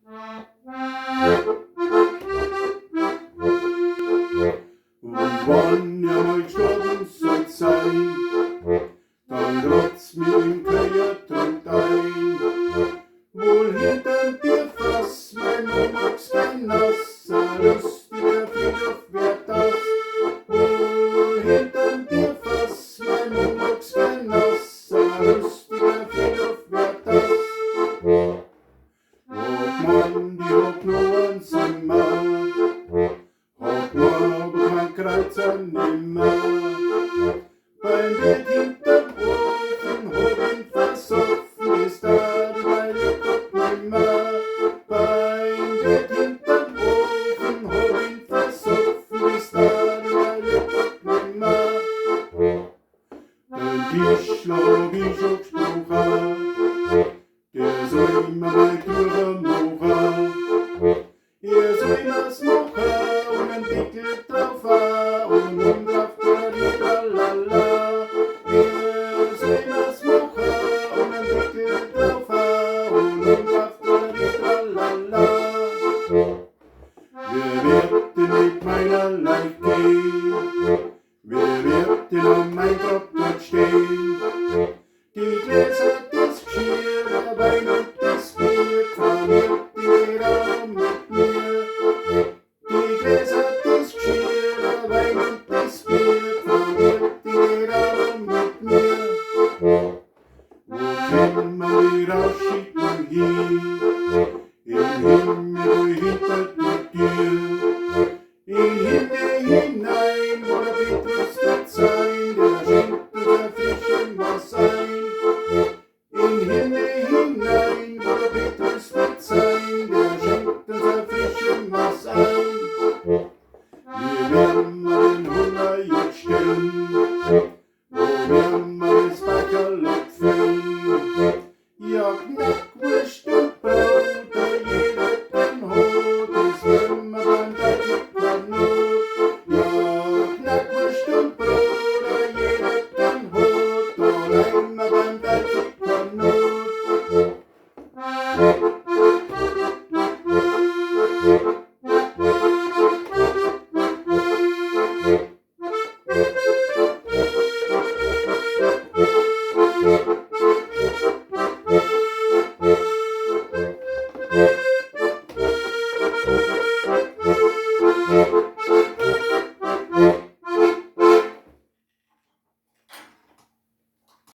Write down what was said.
Und wann ihr mal gestorben sein, dann grotzt mir im Köcher trunkt ein. Wohl hinterm Bierfass, mein Momax kein nasser, lustiger Friedhof wär das. Wohl hinterm Bierfass, mein Momax kein nasser, lustiger Friedhof wär das. Ob man die hock nur ein Zimmer, hock nur aber kein Kreuzer nimmer. Beim Bild hinterm Ofen hab ihn versoffen, ist da die Weile Gott nimmer. Beim Bild hinterm Ofen hab ihn versoffen, ist da die Weile Gott nimmer. Den Tischler hab ich schon gesprochen, der soll immer mal durchmachen. Er soll was machen und einen Deckel drauf und drauf tralala. Er soll was machen und einen Deckel drauf und drauf tralala. Wer wird denn mit meiner Leid gehen? Wer wird denn an mein Grab dort stehen? Die Gläser, das Geschirr, der Wein und das Bier, verliert jeder mit mir. Die Gläser, das Geschirr, der Wein und das Bier, verliert jeder mit mir. Wo kann man die rausschicken hin?